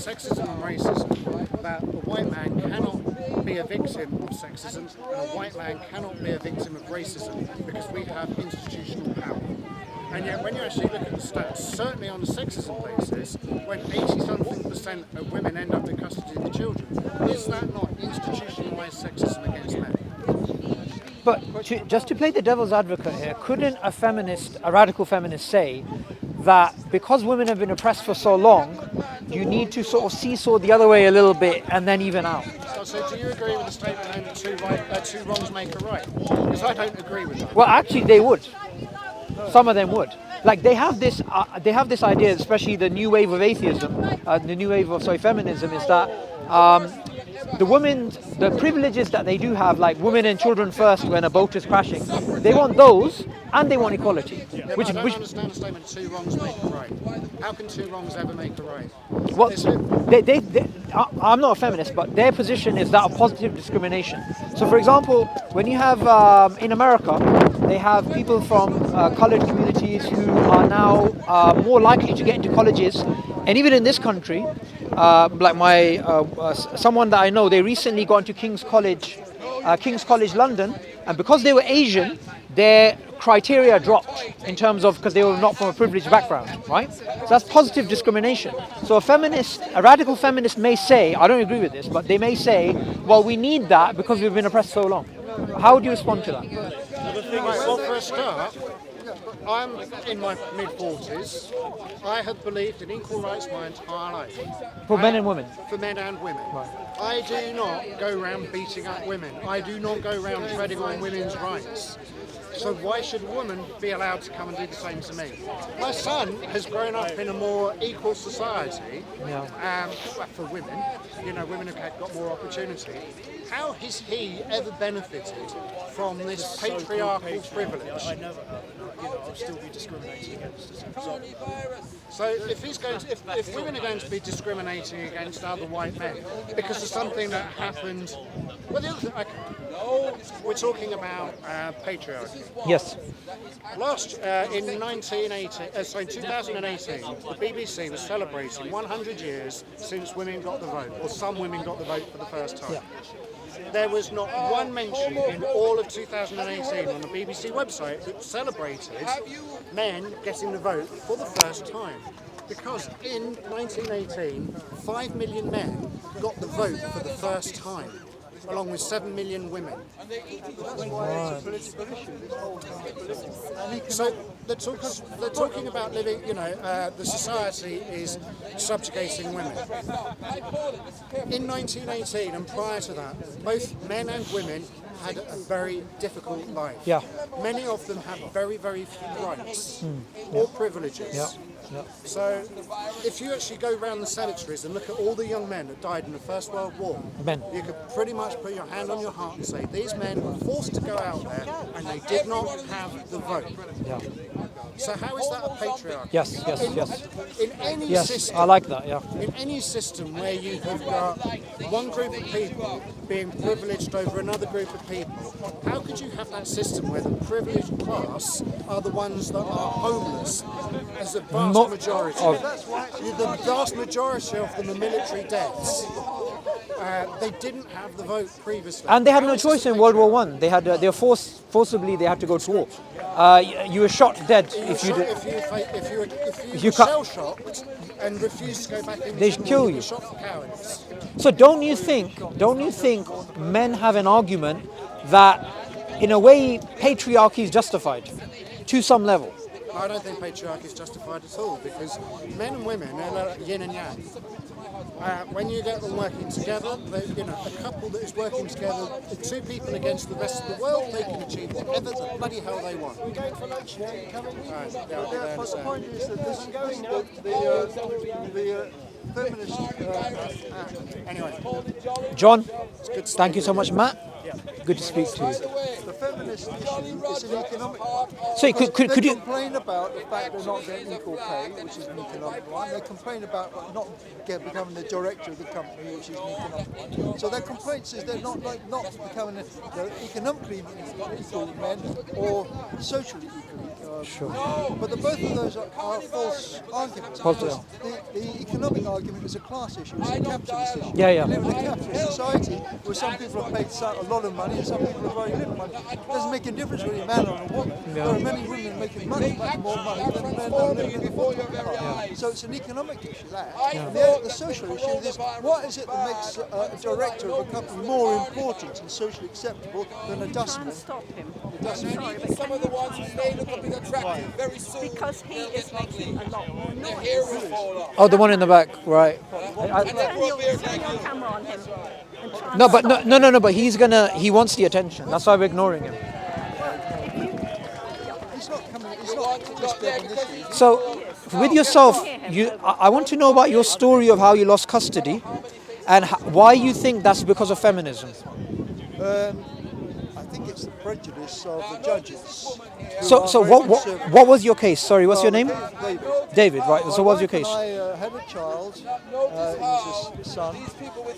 sexism and racism, that a white man cannot be a victim of sexism and a white man cannot be a victim of racism because we have institutional power. And yet when you actually look at the stats, certainly on the sexism basis, when 80-something% of women end up in custody of the children, is that not institutionalised sexism against men? But just to play the devil's advocate here, couldn't a radical feminist say that because women have been oppressed for so long, you need to sort of seesaw the other way a little bit and then even out? So do you agree with the statement that two wrongs make a right? Because I don't agree with that. Well, actually they would. Some of them would. Like they have this idea, especially the new wave of atheism, the new wave of feminism, is that the privileges that they do have, like women and children first when a boat is crashing, they want those and they want equality. Yeah, I don't understand the statement, two wrongs make a right. How can two wrongs ever make a right? Well, I'm not a feminist, but their position is that of positive discrimination. So, for example, when you have, in America, they have people from colored communities who are now more likely to get into colleges. And even in this country, like someone that I know, they recently got into King's College London, and because they were Asian, their criteria dropped in terms of, because they were not from a privileged background, right? So that's positive discrimination. So a radical feminist may say, I don't agree with this, but they may say, well, we need that because we've been oppressed so long. How would you respond to that? Well, for a start, I'm in my mid-40s. I have believed in equal rights my entire life. For men and women? For men and women. Right. I do not go around beating up women. I do not go around treading on women's rights. So why should a woman be allowed to come and do the same to me? My son has grown up in a more equal society for women. You know, women have got more opportunity. How has he ever benefited from this patriarchal privilege? I never have. I'll still be discriminating against as a result. So if women are going to be discriminating against other white men because of something that happened, well, the other thing, we're talking about patriarchy. Yes. In 2018, the BBC was celebrating 100 years since women got the vote, or some women got the vote for the first time. Yeah. There was not one mention in all of 2018 on the BBC website that celebrated men getting the vote for the first time. Because in 1918, 5 million men got the vote for the first time, along with 7 million women. So they're talking about living, the society is subjugating women. In 1918 and prior to that, both men and women had a very difficult life. Yeah. Many of them have very, very few rights or privileges. Yeah. Yeah. So, if you actually go around the cemeteries and look at all the young men that died in the First World War, you could pretty much put your hand on your heart and say these men were forced to go out there and they did not have the vote. Yeah. So how is that a patriarchy? Yes. In any Yes, system, I like that. Yeah. in any system where you have got one group of people being privileged over another group of people, how could you have that system where the privileged class are the ones that are homeless as a vast majority? The vast majority of them are military deaths. They didn't have the vote previously. And they had no choice in World War One. They were forcibly they had to go to war. You were shot dead if you did. If you were shell shocked and refused to go back in, they'd kill you. Shot for cowardice. So don't you think men have an argument that in a way patriarchy is justified to some level? I don't think patriarchy is justified at all, because men and women are like yin and yang. When you get them working together, a couple that is working together, two people against the rest of the world, they can achieve whatever the bloody hell they want. We're going for lunch. Coming. Right, But the point is that the feminist Anyway, John, thank you so much, Matt. yeah. Good to speak to you. The feminist issue is an economic one. So could They you? complain about the fact they're not getting equal pay, which is an economic one. They complain about not becoming the director of the company, which is an economic one. So their complaints is they're not becoming they're economically equal men or socially equal Sure. But both of those are false arguments. False, The economic argument is a class issue, it's a capitalist issue. Yeah, yeah. We live in a capitalist society where some people have paid a lot of money and some people have very little money. It doesn't make a difference whether you're a man or a woman. Yeah. There are many women making much, much more money than men that live in the bottom class. So it's an economic issue, that. And the social issue is, what is it that makes a director of a company more important and socially acceptable than a dustman? Can't stop him. A dustman. Sorry, but Some of the ones who may look a bit attractive very soon. because he is making a lot more The noise. hair will fall off. Oh, the one in the back, right. Turn your camera on him. And try No, and but stop no, but he wants the attention. That's why we're ignoring him. He's not coming, he's not just getting this issue. So, with yourself, I want to know about your story of how you lost custody, and why you think that's because of feminism. I think it's the prejudice of the judges. who So, are so very what conservative. what was your case? Sorry, what's your name? David. David, right. So, what's your My wife case? and I had a child. He was a son,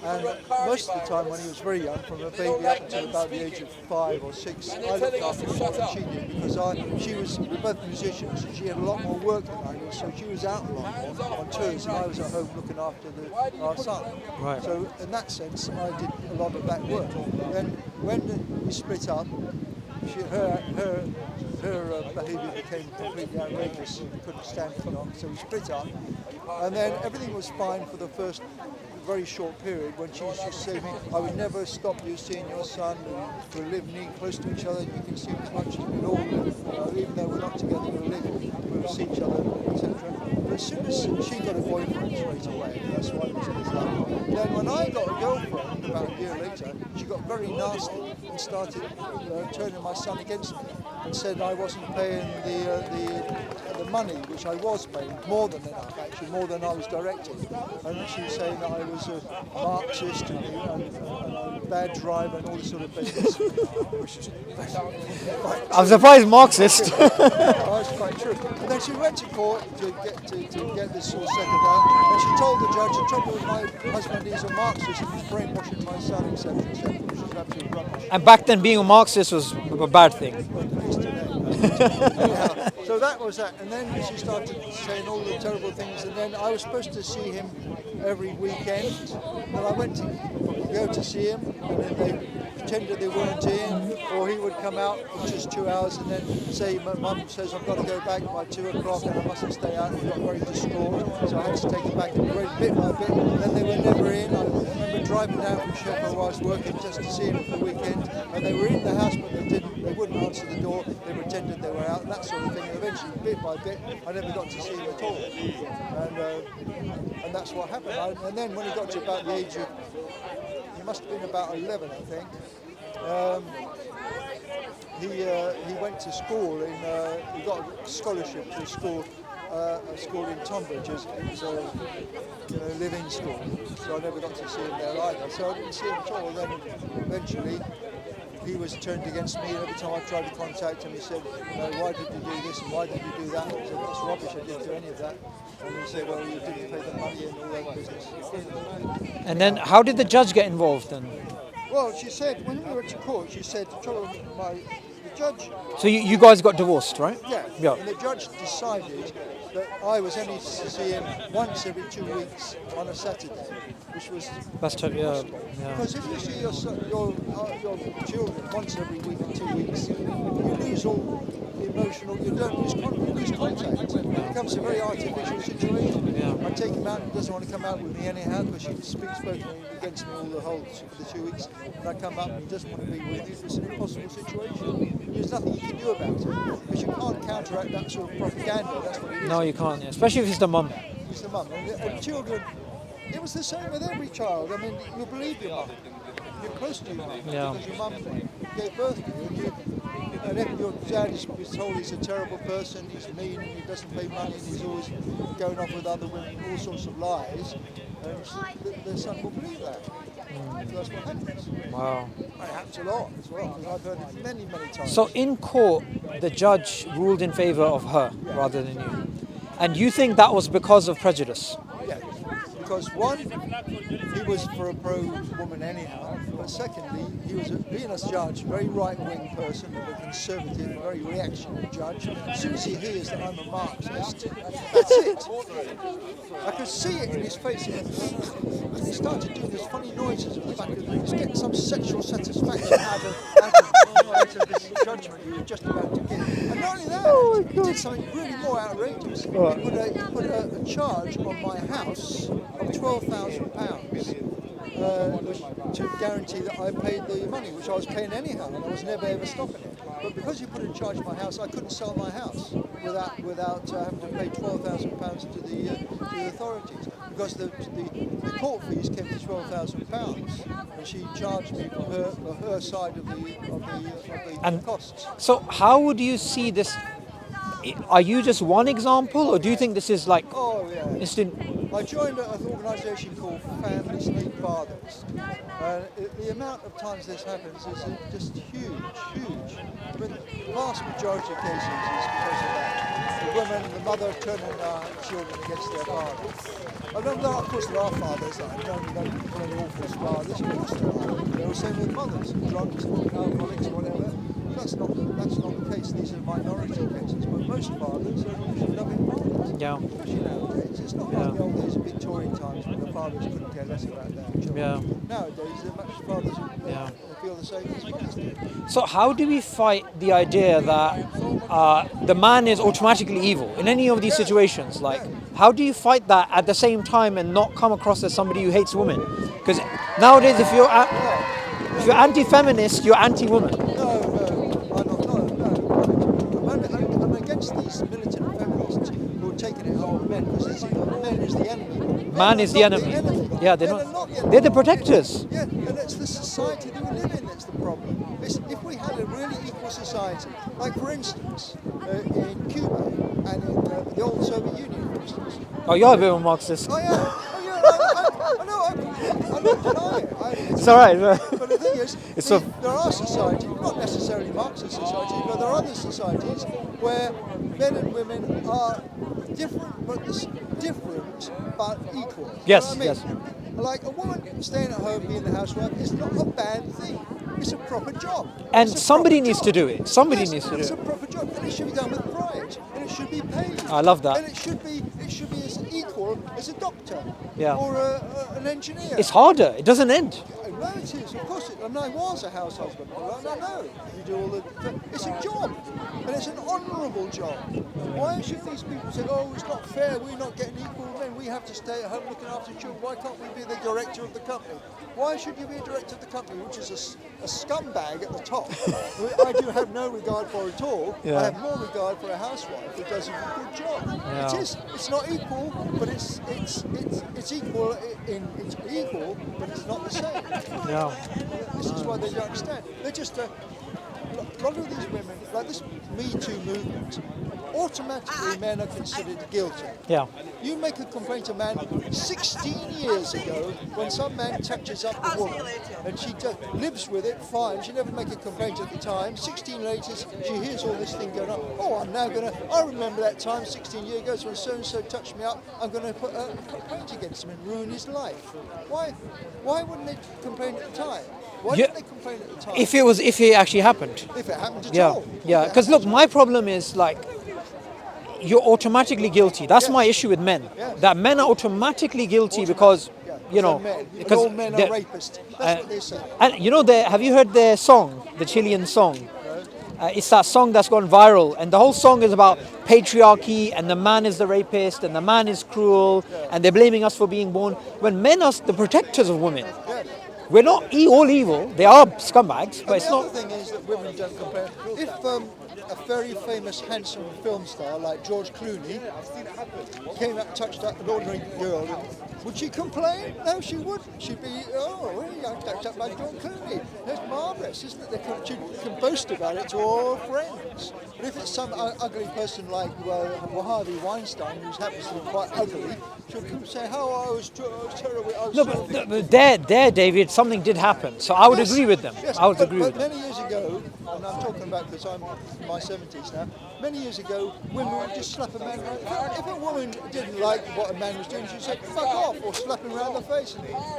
and most of the time when he was very young, from a baby up until about the age of 5 or 6, I looked after him more than she did because we're both musicians, and she had a lot more work than I did, so she was out a lot more on tours, and I was at home looking after our son. Right. So in that sense, I did a lot of that work. Then when we split up, her behaviour became completely outrageous. We couldn't stand it long, so we split up. And then everything was fine for the first very short period when she used to say to me, I would never stop you seeing your son. We'll live near close to each other. You can see him as much as we all live. Even though we're not together, we'll see each other, etc. But as soon as she got a boyfriend straight away, that's why we split up. Then when I got a girlfriend about a year later, she got very nasty and started turning my son against me and said I wasn't paying the money, which I was paying, more than enough actually, more than I was directing. And she was saying that I was a Marxist and a bad driver and all this sort of business, which is I'm surprised Marxist. that's quite true. And then she went to court to get this all settled down, and she told the judge the trouble with my husband is a Marxist and he's brainwashing my son, etc., etc., which is absolute rubbish. And back then, being a Marxist was a bad thing. Anyhow, so that was that, and then she started saying all the terrible things, and then I was supposed to see him every weekend, and I went to go to see him, and then they pretended they weren't in, or he would come out for just 2 hours and then say, my mum says I've got to go back by 2 o'clock and I mustn't stay out, and he got very distraught, so I had to take him back, and bit by bit, then they were never in. I remember driving down from Sheffield while I was working just to see him for the weekend, and they were in the house but they wouldn't answer the door, they pretended they were out, and that sort of thing, and eventually, bit by bit, I never got to see him at all, and that's what happened. And then when he got to about the age of, he must have been about 11, I think, he went to school he got a scholarship to a school in Tonbridge. It was a living school, so I never got to see him there either. So I didn't see him at all. Then eventually he was turned against me, and every time I tried to contact him, he said, why did you do this and why did you do that? I said, that's rubbish, I didn't do any of that. And he said, well, you didn't pay the money and all that business. And then, how did the judge get involved then? Well, she said, when we went to court, she said, the judge... So you guys got divorced, right? Yeah, and the judge decided that I was only to see him once every 2 weeks on a Saturday, which was That's yeah. because if you see your children once every week or 2 weeks, you lose all the emotional, you lose contact. It becomes a very artificial situation. Yeah. I take him out and he doesn't want to come out with me anyhow because she speaks both against me all the 2 weeks, and I come up and he doesn't want to be with me. It's an impossible situation. There's nothing you can do about it because you can't counteract that sort of propaganda. That's what it is. No, you can't, especially if it's the mum. It's the mum. And children, it was the same with every child. I mean, you believe your mum. You're close to your mum because your mum gave birth to you. And if your dad is told he's a terrible person, he's mean, and he doesn't pay money, and he's always going off with other women, all sorts of lies, and their son will believe that. That's what happens. Wow. It happens a lot as well. I've heard it many, many times. So in court, the judge ruled in favour of her rather than you. And you think that was because of prejudice? Yeah, because one, he was for a pro-woman anyhow, but secondly, he was being a judge, very right-wing person, a conservative, very reactionary judge. As soon as he hears that I'm a Marxist, that's it. I could see it in his face. He started doing these funny noises at the back of the He's getting some sexual satisfaction out of this judgment he was just about to give. And not only that, he did something really more outrageous. He put a charge on my house of £12,000 to guarantee that I paid the money, which I was paying anyhow, and I was never ever stopping it. But because he put in charge of my house, I couldn't sell my house without having to pay £12,000 to the authorities, because the court fees came to £12,000, and she charged me for her side of the costs. So how would you see this? Are you just one example, or do you think this is like I joined an organisation called Feminist Fathers. The amount of times this happens is just huge. I mean, the vast majority of cases is because of that. The women, the mother turning children against their fathers. I know, of course, there are fathers that don't really awful fathers. Of course there are. They're the same with mothers, drunks, alcoholics, whatever. That's not the case. These are minority cases, but most fathers are usually loving fathers. Yeah. Especially nowadays. It's not like the old days of Victorian times when the fathers couldn't care less about their children. Yeah. Nowadays, there are much fathers who feel the same as mothers do. So how do we fight the idea that the man is automatically evil in any of these situations? Like, how do you fight that at the same time and not come across as somebody who hates women? Because nowadays, if you're anti-feminist, you're anti-woman. I'm against these militant feminists who are taking it out of men, because men is the enemy. Man is the enemy. Yeah, they're not. They're the protectors. Yeah, and it's the society that we live in that's the problem. If we had a really equal society, like for instance, in Cuba and in the old Soviet Union, for instance. Oh, you're a bit of a Marxist. I know, I'm not denying it. It's all right. But the thing is, there are societies, not necessarily Marxist societies, but there are other societies where men and women are different but equal. Yes, you know what I mean? Like a woman staying at home being a housewife is not a bad thing. It's a proper job. And somebody needs to do it. Somebody needs to do It's a it. proper job, and it should be done with pride, and it should be paid. I love that. And it should be as equal as a doctor Yeah. or an engineer. It's harder. It doesn't end. No, it is. Of course, and I was a house husband. I know. You do all the. It's a job, and it's an honourable job. Why should these people say, "Oh, it's not fair. We're not getting equal men. We have to stay at home looking after children. Why can't we be the director of the company?" Why should you be a director of the company, which is a scumbag at the top? I do have no regard for at all. Yeah. I have more regard for a housewife who does a good job. Yeah. It is. It's not equal, but it's equal. It's equal, but it's not the same. Yeah. This is why they don't understand. They're just a lot of these women, like this Me Too movement, automatically men are considered guilty. Yeah. You make a complaint to a man 16 years ago when some man touches up a woman and she just lives with it, fine. She never make a complaint at the time. 16 later, she hears all this thing going on. Oh, I remember that time 16 years ago when so-and-so touched me up. I'm going to put a complaint against him and ruin his life. Why wouldn't they complain at the time? Why didn't they complain at the time? If it actually happened. If it happened at all. Yeah. Because look, my problem is like, you're automatically guilty. That's my issue with men. Yes. That men are automatically guilty because, you know, because all men are rapists. That's what they say. And you know, have you heard their song, the Chilean song? It's that song that's gone viral, and the whole song is about patriarchy, and the man is the rapist, and the man is cruel, and they're blaming us for being born. When men are the protectors of women. Yes. We're not all evil. They are scumbags, but it's not. The other thing is that women don't compare. If a very famous, handsome film star like George Clooney came up, touched up an ordinary girl, would she complain? No, she wouldn't. She'd be, I'm touched up by George Clooney. That's marvellous, isn't it? She can boast about it to all her friends. But If it's some ugly person like Harvey Weinstein, who happens to be quite ugly, she'll come and say, "How I was terrible." No, but there, David, something did happen. So I would agree with them. Yes, I would but, agree but with them. many years ago, and I'm talking about because I'm in my 70s now, many years ago, women would just slap a man. If a woman didn't like what a man was doing, she'd say, "Fuck off," or slap him around the face.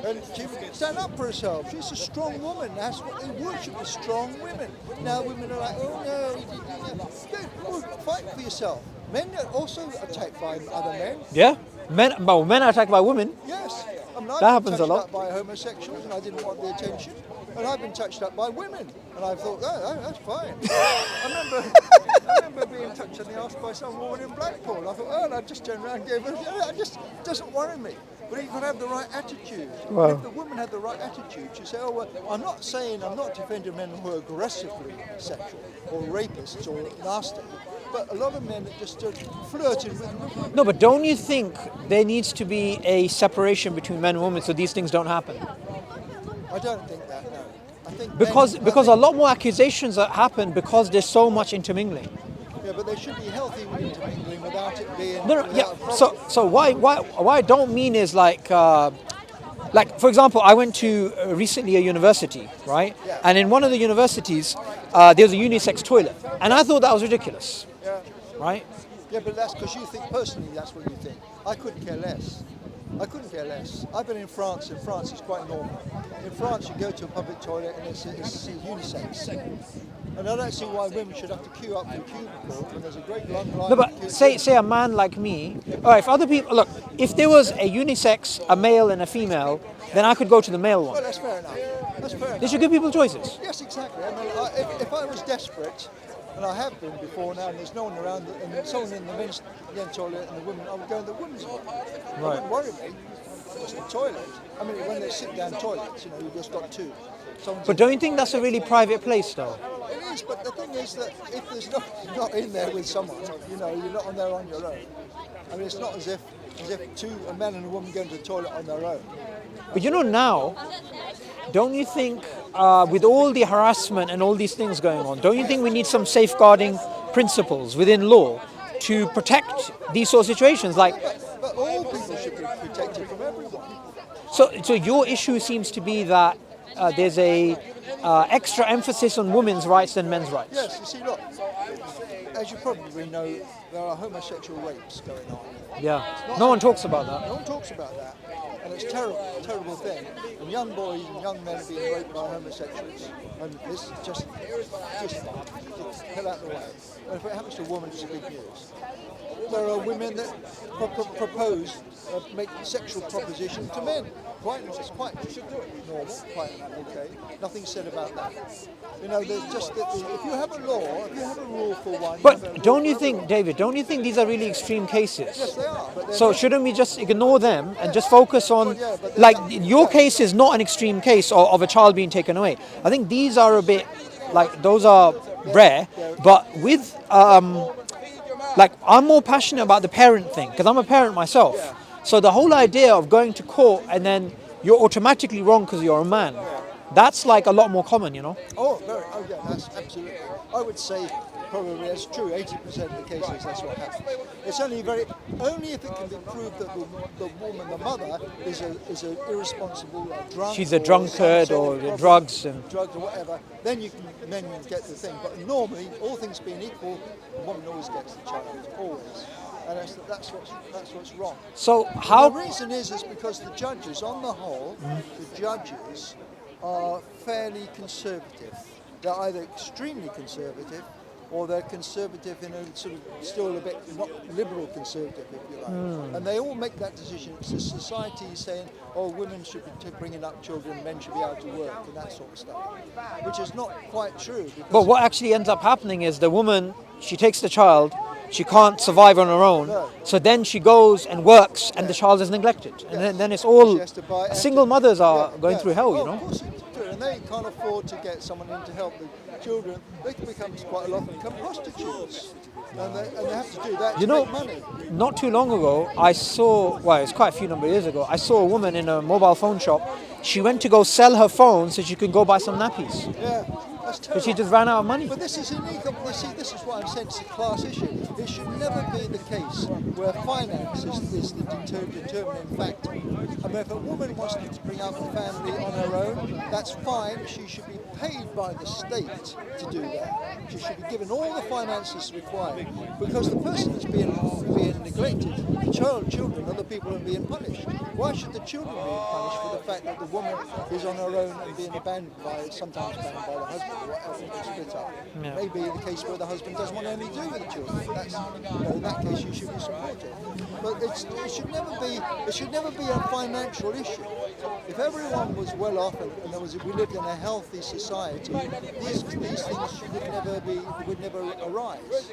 And she would stand up for herself. She's a strong woman. That's what they worship, is strong women. Now women are like, "Oh no, he didn't do that." Well, fight for yourself. Men are also attacked by other men. Yeah, men are attacked by women. Yes, I mean, That I've happens been a touched lot. up by homosexuals and I didn't want the attention. And I've been touched up by women. And I thought, oh, that's fine. I remember being touched on the arse by some woman in Blackpool. I thought, oh, and I just turned around and gave her, it just doesn't worry me. But you've got to have the right attitude. Wow. If the woman had the right attitude, she'd say, oh, well, I'm not defending men who are aggressively sexual or rapists or nasty. But a lot of men are just flirting with women. No, but don't you think there needs to be a separation between men and women so these things don't happen? I don't think that, no. I think Because a lot more accusations that happen because there's so much intermingling. Yeah, but there should be healthy intermingling without it being. No, without yeah. a problem. So why I don't mean is like for example, I went to recently a university, right? Yeah. And in one of the universities, there's a unisex toilet, and I thought that was ridiculous, Yeah. right? Yeah, but that's because you think personally that's what you think. I couldn't care less. I couldn't care less. I've been in France. In France, it's quite normal. In France, you go to a public toilet and it's unisex. And I don't see why women should have to queue up for a cubicle when there's a great long line. No, but say a man like me. All right, if other people look, if there was a unisex, a male and a female, then I could go to the male Well, one. that's fair enough. That's fair enough. They should give people choices. Yes, exactly. I mean, if I was desperate, and I have been before now, and there's no one around, and someone in the men's toilet and the women, I would go in the women's one. It wouldn't worry me. It's the toilet. I mean, when they sit down toilets, you've just got two. But don't you think that's a really private place, though? It is, but the thing is that if there's not in there with someone, you're not on there on your own. I mean, it's not as if a man and a woman go into the toilet on their own. But now, don't you think with all the harassment and all these things going on, don't you think we need some safeguarding principles within law to protect these sort of situations? Like, But all people should be protected from everyone. so your issue seems to be that there's a extra emphasis on women's rights than men's rights. Yes, you see, look, as you probably know, there are homosexual rapes going on. Yeah. No one talks about that. No one talks about that. And it's a terrible thing. And young boys and young men are being raped by homosexuals. And it's just hell out of the way. And if it happens to a woman, it's a big news. There are women that propose, make sexual propositions to men. It's quite normal, quite okay. Nothing said about that. There's just that if you have a law, if you have a rule for one. But don't you think, David, these are really extreme cases? Yes, they are. But So shouldn't we just ignore them and just focus on, Well, yeah, but they're like, not- your case is not an extreme case of a child being taken away. I think these are a bit, like, those are rare, but with, I'm more passionate about the parent thing, because I'm a parent myself. Yeah. So the whole idea of going to court and then you're automatically wrong because you're a man, that's like a lot more common, Oh yeah, that's absolutely. I would say probably that's true. 80% of the cases, that's what happens. It's only if it can be proved that the woman, the mother, is a irresponsible drunk. She's a drunkard some or sort of drugs and. drugs or whatever. Then you get the thing. But normally, all things being equal, the woman always gets the child, always. And that's what's wrong. So And how? the reason is because the judges, on the whole, the judges are fairly conservative. They're either extremely conservative or they're conservative in a sort of still a bit not liberal conservative, if you like. And they all make that decision. It's a society saying, oh, women should be bringing up children, men should be able to work and that sort of stuff, which is not quite true. Because But what actually ends up happening is the woman, she takes the child, she can't survive on her own, No. so then she goes and works and the child is neglected. And then it's all, she has to buy single mothers are going through hell, Of course it's true. And they can't afford to get someone in to help the children. They can become quite a lot of them become prostitutes. And they have to do that to make money. Not too long ago, I saw, well, it's quite a few number of years ago, I saw a woman in a mobile phone shop. She went to go sell her phone so she could go buy some nappies. Yeah. That's Because she terrible. just ran out of money. But this is unique. This is what I'm saying. It's a class issue. It should never be the case where finance is the determining factor. I mean, if a woman wants to bring up a family on her own, that's fine. She should be paid by the state to do that. She should be given all the finances required, because the person that's being neglected, the children, are the people who are being punished. Why should the children be punished for the fact that the woman is on her own and being sometimes abandoned by the husband, or whatever, and split up? Yeah. Maybe the case where the husband doesn't want anything to do with the children. That's, in that case, you should be supported. But it should never be a financial issue. If everyone was well off and we lived in a healthy society, these things would never arise.